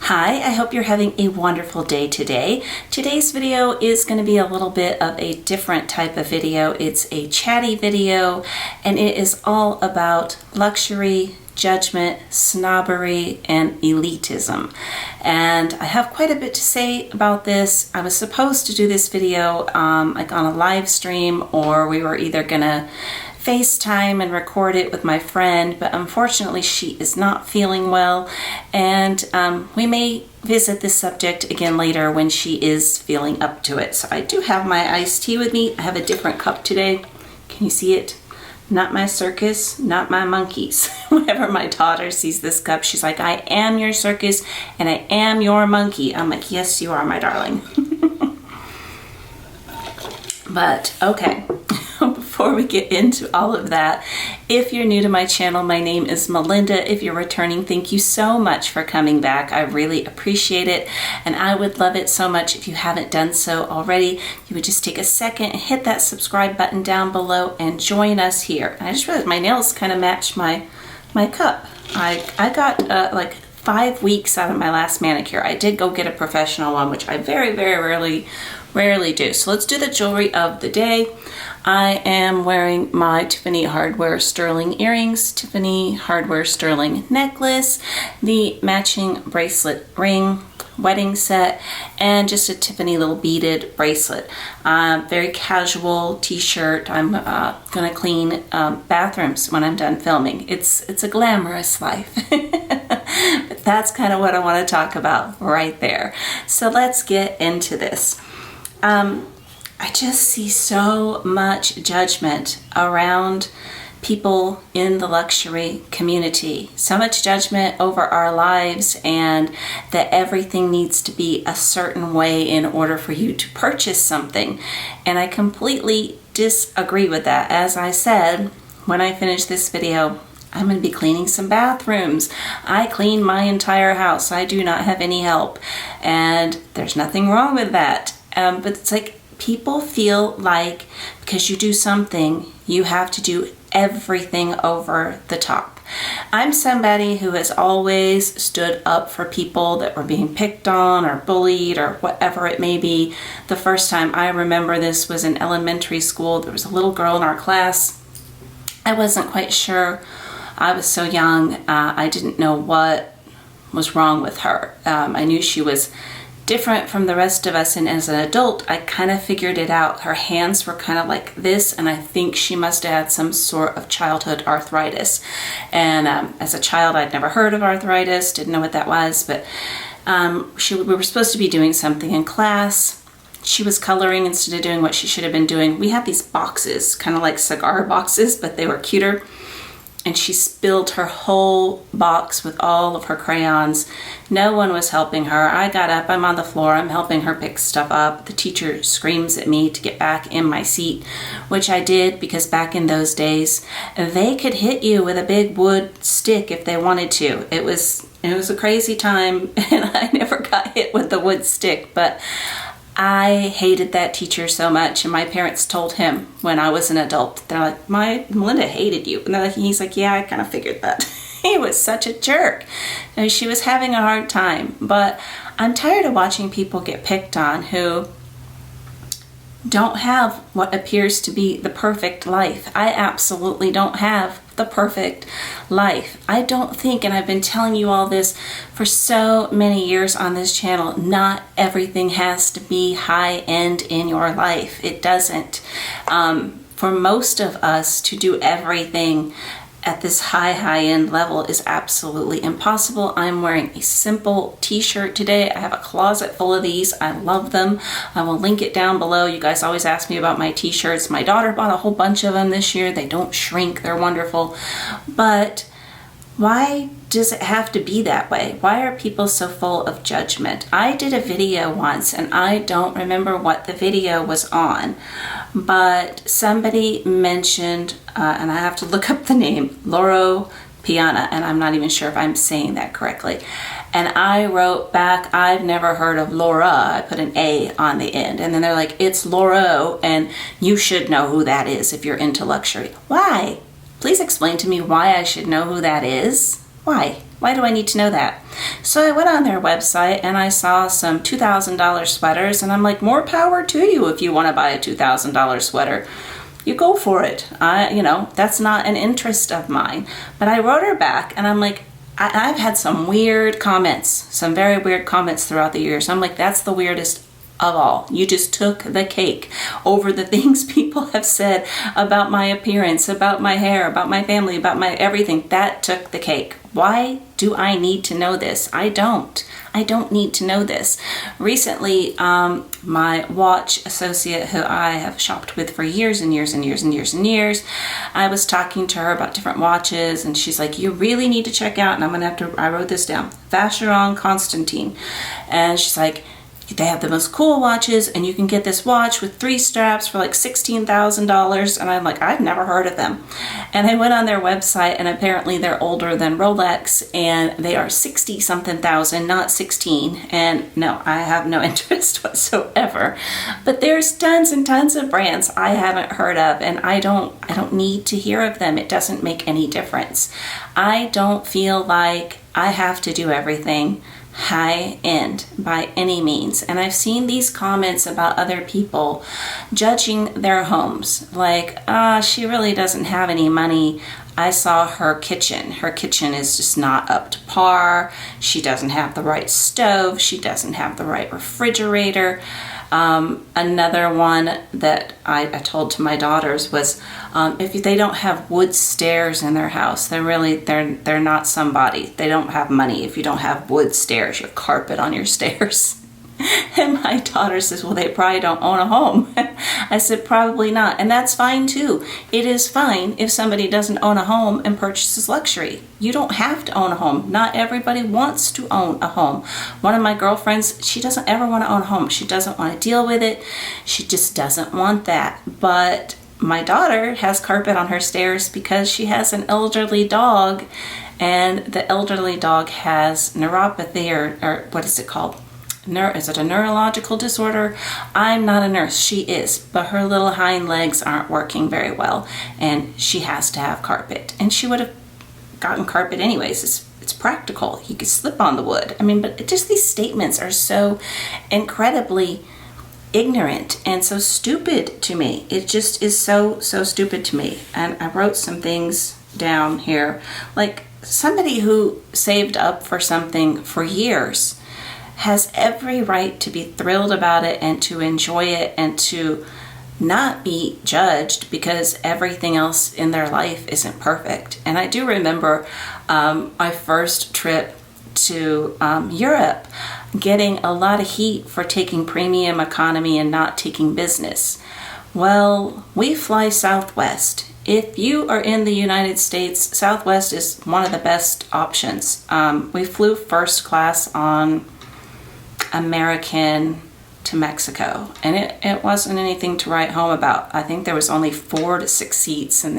Hi, I hope you're having a wonderful day today. Today's video is going to be a little bit of a different type of video. It's a chatty video and it is all about luxury, judgment, snobbery, and elitism. And I have quite a bit to say about this. I was supposed to do this video like on a live stream, or we were either gonna FaceTime and record it with my friend, but unfortunately she is not feeling well, and we may visit this subject again later when she is feeling up to it. So I do have my iced tea with me. I have a different cup today. Can you see it? Not my circus, not my monkeys. Whenever my daughter sees this cup, she's like, I am your circus and I am your monkey. I'm like, yes, you are, my darling. But okay, before we get into all of that, if you're new to my channel, my name is Melinda. If you're returning, thank you so much for coming back. I really appreciate it, and I would love it so much if you haven't done so already. You would just take a second and hit that subscribe button down below and join us here. And I just realized my nails kind of match my cup. I got like 5 weeks out of my last manicure. I did go get a professional one, which I very rarely do. So let's do the jewelry of the day. I am wearing my Tiffany Hardware Sterling earrings, Tiffany Hardware Sterling necklace, the matching bracelet ring, wedding set, and just a Tiffany little beaded bracelet. Very casual t-shirt. I'm gonna clean bathrooms when I'm done filming. It's a glamorous life. But that's kind of what I want to talk about right there. So let's get into this. I just see so much judgment around people in the luxury community. So much judgment over our lives, and that everything needs to be a certain way in order for you to purchase something. And I completely disagree with that. As I said, when I finish this video, I'm going to be cleaning some bathrooms. I clean my entire house. I do not have any help. And there's nothing wrong with that. But it's like people feel like because you do something, you have to do everything over the top. I'm somebody who has always stood up for people that were being picked on or bullied or whatever it may be. The first time I remember this was in elementary school. There was a little girl in our class. I wasn't quite sure. I was so young. I didn't know what was wrong with her. I knew she was different from the rest of us, and as an adult I kind of figured it out. Her hands were kind of like this, and I think she must have had some sort of childhood arthritis. And as a child I'd never heard of arthritis, didn't know what that was, but we were supposed to be doing something in class. She was coloring instead of doing what she should have been doing. We had these boxes, kind of like cigar boxes, but they were cuter. And she spilled her whole box with all of her crayons. No one was helping her. I got up, I'm on the floor, I'm helping her pick stuff up. The teacher screams at me to get back in my seat, which I did, because back in those days, they could hit you with a big wood stick if they wanted to. It was a crazy time, and I never got hit with the wood stick, but I hated that teacher so much, and my parents told him when I was an adult. They're like, Melinda hated you. And he's like, yeah, I kind of figured that. He was such a jerk. And she was having a hard time. But I'm tired of watching people get picked on who don't have what appears to be the perfect life. I absolutely don't have the perfect life. I don't think, and I've been telling you all this for so many years on this channel, not everything has to be high end in your life. It doesn't. For most of us to do everything at this high end level is absolutely impossible. I'm wearing a simple t-shirt today. I have a closet full of these. I love them. I will link it down below. You guys always ask me about my t-shirts. My daughter bought a whole bunch of them this year. They don't shrink. They're wonderful. But why does it have to be that way? Why are people so full of judgment? I did a video once, and I don't remember what the video was on, but somebody mentioned, and I have to look up the name, Loro Piana, and I'm not even sure if I'm saying that correctly. And I wrote back, I've never heard of Laura. I put an A on the end. And then they're like, it's Loro, and you should know who that is if you're into luxury. Why? Please explain to me why I should know who that is. Why? Why do I need to know that? So I went on their website and I saw some $2,000 sweaters, and I'm like, more power to you if you want to buy a $2,000 sweater. You go for it. That's not an interest of mine. But I wrote her back and I'm like, I've had some weird comments, some very weird comments throughout the years. I'm like, that's the weirdest of all. You just took the cake over the things people have said about my appearance, about my hair, about my family, about my everything. That took the cake. Why do I need to know this? I don't need to know this. Recently, my watch associate, who I have shopped with for years and years and years and years and years, I was talking to her about different watches, and she's like, you really need to check out, and I wrote this down, Vacheron Constantin. And she's like, they have the most cool watches, and you can get this watch with 3 straps for like $16,000. And I'm like, I've never heard of them. And I went on their website, and apparently they're older than Rolex, and they are 60 something thousand, not 16. And no, I have no interest whatsoever. But there's tons and tons of brands I haven't heard of, and I don't need to hear of them. It doesn't make any difference. I don't feel like I have to do everything high end by any means. And I've seen these comments about other people judging their homes, like, she really doesn't have any money. I saw her kitchen. Her kitchen is just not up to par. She doesn't have the right stove. She doesn't have the right refrigerator. Another one that I told to my daughters was, if they don't have wood stairs in their house, they're not somebody. They don't have money. If you don't have wood stairs, you have carpet on your stairs. And my daughter says, well, they probably don't own a home. I said, probably not. And that's fine too. It is fine if somebody doesn't own a home and purchases luxury. You don't have to own a home. Not everybody wants to own a home. One of my girlfriends, she doesn't ever want to own a home. She doesn't want to deal with it. She just doesn't want that. But my daughter has carpet on her stairs because she has an elderly dog, and the elderly dog has neuropathy, or what is it called? Is it a neurological disorder? I'm not a nurse. She is, but her little hind legs aren't working very well, and she has to have carpet. And she would have gotten carpet anyways. It's practical. You could slip on the wood. But just these statements are so incredibly ignorant and so stupid to me. It just is so stupid to me. And I wrote some things down here, like somebody who saved up for something for years has every right to be thrilled about it and to enjoy it and to not be judged because everything else in their life isn't perfect. And I do remember my first trip to Europe getting a lot of heat for taking premium economy and not taking business. Well, we fly Southwest. If you are in the United States, Southwest is one of the best options. We flew first class on American to Mexico, and it wasn't anything to write home about. I think there was only 4 to 6 seats, and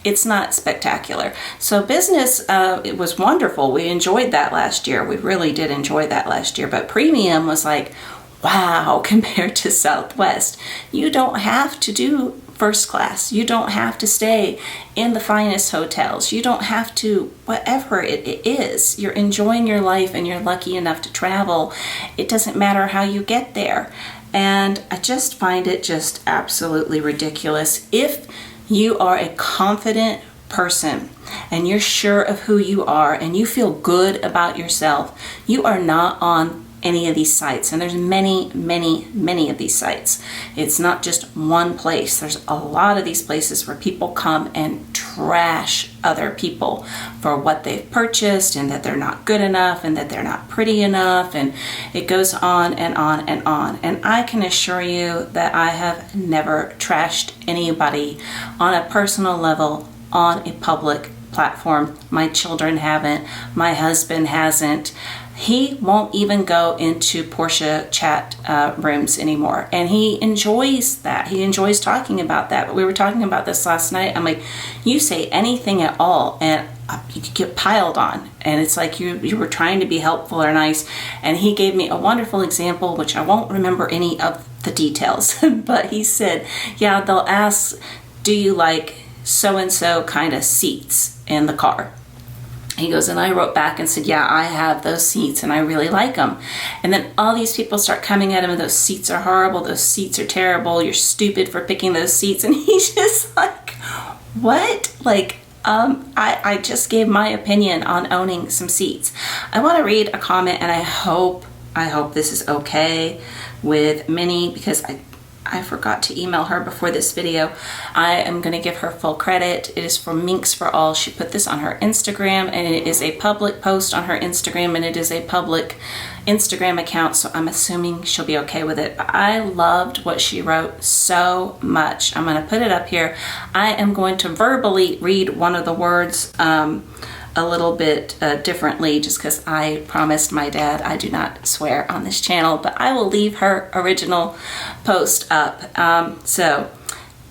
it's not spectacular. So business, it was wonderful. We enjoyed that last year. We really did enjoy that last year. But premium was like, wow, compared to Southwest. You don't have to do first class. You don't have to stay in the finest hotels. You don't have to, whatever it is. You're enjoying your life and you're lucky enough to travel. It doesn't matter how you get there. And I just find it just absolutely ridiculous. If you are a confident person and you're sure of who you are and you feel good about yourself, you are not on any of these sites. And there's many of these sites. It's not just one place. There's a lot of these places where people come and trash other people for what they've purchased, and that they're not good enough, and that they're not pretty enough, and it goes on and on and on. And I can assure you that I have never trashed anybody on a personal level on a public platform. My children haven't. My husband hasn't. He won't even go into Porsche chat rooms anymore. And he enjoys that. He enjoys talking about that. But we were talking about this last night. I'm like, you say anything at all and you get piled on. And it's like you were trying to be helpful or nice. And he gave me a wonderful example, which I won't remember any of the details. But he said, yeah, they'll ask, do you like so-and-so kind of seats in the car? He goes, and I wrote back and said, yeah, I have those seats and I really like them. And then all these people start coming at him and those seats are horrible, those seats are terrible, you're stupid for picking those seats. And he's just like, what? Like, I just gave my opinion on owning some seats. I want to read a comment, and I hope this is okay with Minnie, because I forgot to email her before this video. I am going to give her full credit. It is from Minks for All. She put this on her Instagram, and it is a public post on her Instagram, and it is a public Instagram account, so I'm assuming she'll be okay with it. But I loved what she wrote so much. I'm going to put it up here. I am going to verbally read one of the words a little bit differently, just because I promised my dad I do not swear on this channel, but I will leave her original post up. So,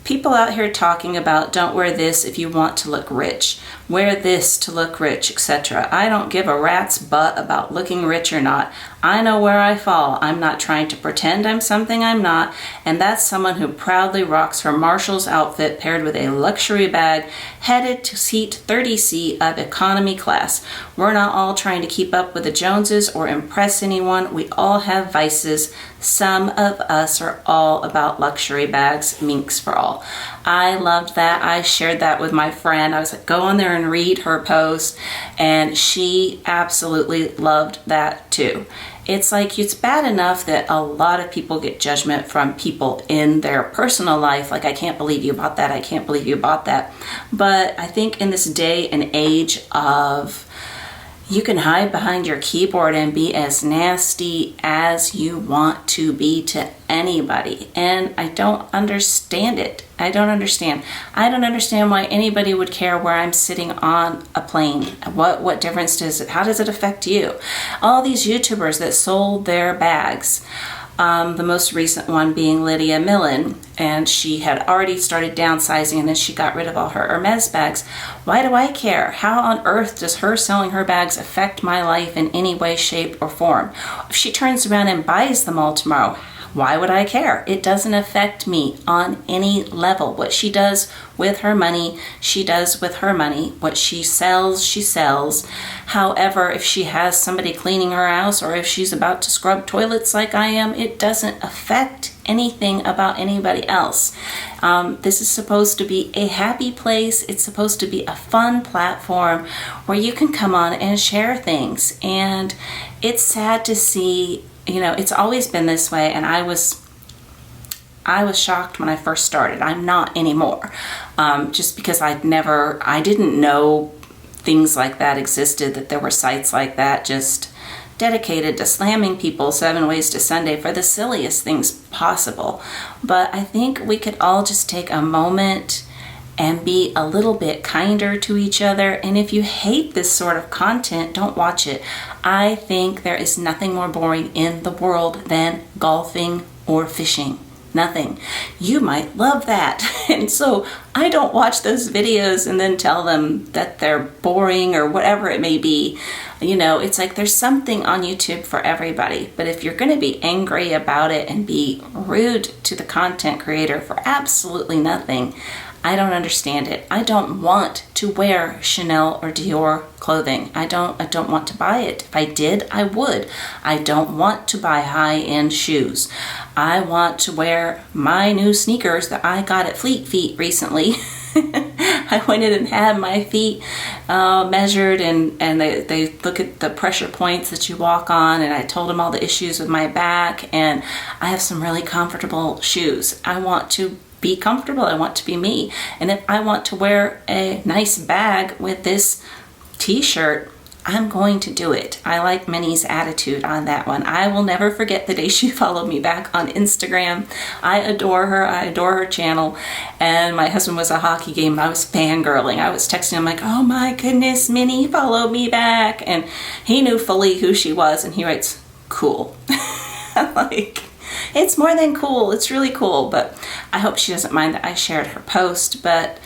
people out here talking about don't wear this if you want to look rich, wear this to look rich, etc. I don't give a rat's butt about looking rich or not. I know where I fall. I'm not trying to pretend I'm something I'm not, and that's someone who proudly rocks her Marshall's outfit paired with a luxury bag headed to seat 30C of economy class. We're not all trying to keep up with the Joneses or impress anyone. We all have vices. Some of us are all about luxury bags. Minks for All. I loved that. I shared that with my friend. I was like, go on there and read her post, and she absolutely loved that too. It's like, it's bad enough that a lot of people get judgment from people in their personal life, like, I can't believe you bought that, I can't believe you bought that. But I think in this day and age of, you can hide behind your keyboard and be as nasty as you want to be to anybody. And I don't understand it. I don't understand why anybody would care where I'm sitting on a plane. What difference does it, how does it affect you? All these YouTubers that sold their bags. The most recent one being Lydia Millen, and she had already started downsizing, and then she got rid of all her Hermes bags. Why do I care? How on earth does her selling her bags affect my life in any way, shape, or form? If she turns around and buys them all tomorrow, why would I care? It doesn't affect me on any level. What she does with her money, she does with her money. What she sells, she sells. However, if she has somebody cleaning her house, or if she's about to scrub toilets like I am, it doesn't affect anything about anybody else. This is supposed to be a happy place. It's supposed to be a fun platform where you can come on and share things. And it's sad to see, it's always been this way, and I was shocked when I first started. I'm not anymore, just because I didn't know things like that existed, that there were sites like that just dedicated to slamming people 7 ways to Sunday for the silliest things possible. But I think we could all just take a moment and be a little bit kinder to each other. And if you hate this sort of content, don't watch it. I think there is nothing more boring in the world than golfing or fishing. Nothing. You might love that. And so I don't watch those videos and then tell them that they're boring or whatever it may be. It's like there's something on YouTube for everybody. But if you're going to be angry about it and be rude to the content creator for absolutely nothing, I don't understand it. I don't want to wear Chanel or Dior clothing. I don't want to buy it. If I did, I would. I don't want to buy high-end shoes. I want to wear my new sneakers that I got at Fleet Feet recently. I went in and had my feet measured, and they look at the pressure points that you walk on, and I told them all the issues with my back, and I have some really comfortable shoes. I want to be comfortable. I want to be me. And if I want to wear a nice bag with this t-shirt, I'm going to do it. I like Minnie's attitude on that one. I will never forget the day she followed me back on Instagram. I adore her. I adore her channel. And my husband was at a hockey game. I was fangirling. I was texting him like, oh my goodness, Minnie followed me back. And he knew fully who she was. And he writes, cool. I'm like, it's more than cool. It's really cool. But I hope she doesn't mind that I shared her post. But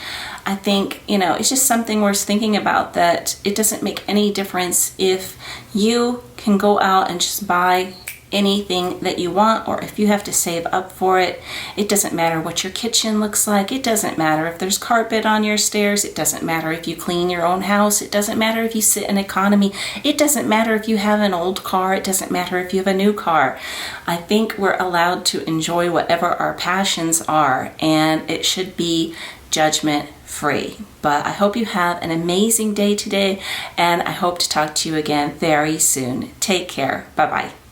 I think, it's just something worth thinking about, that it doesn't make any difference if you can go out and just buy anything that you want, or if you have to save up for it. It doesn't matter what your kitchen looks like. It doesn't matter if there's carpet on your stairs. It doesn't matter if you clean your own house. It doesn't matter if you sit in economy. It doesn't matter if you have an old car. It doesn't matter if you have a new car. I think we're allowed to enjoy whatever our passions are, and it should be judgment free. But I hope you have an amazing day today, and I hope to talk to you again very soon. Take care. Bye-bye.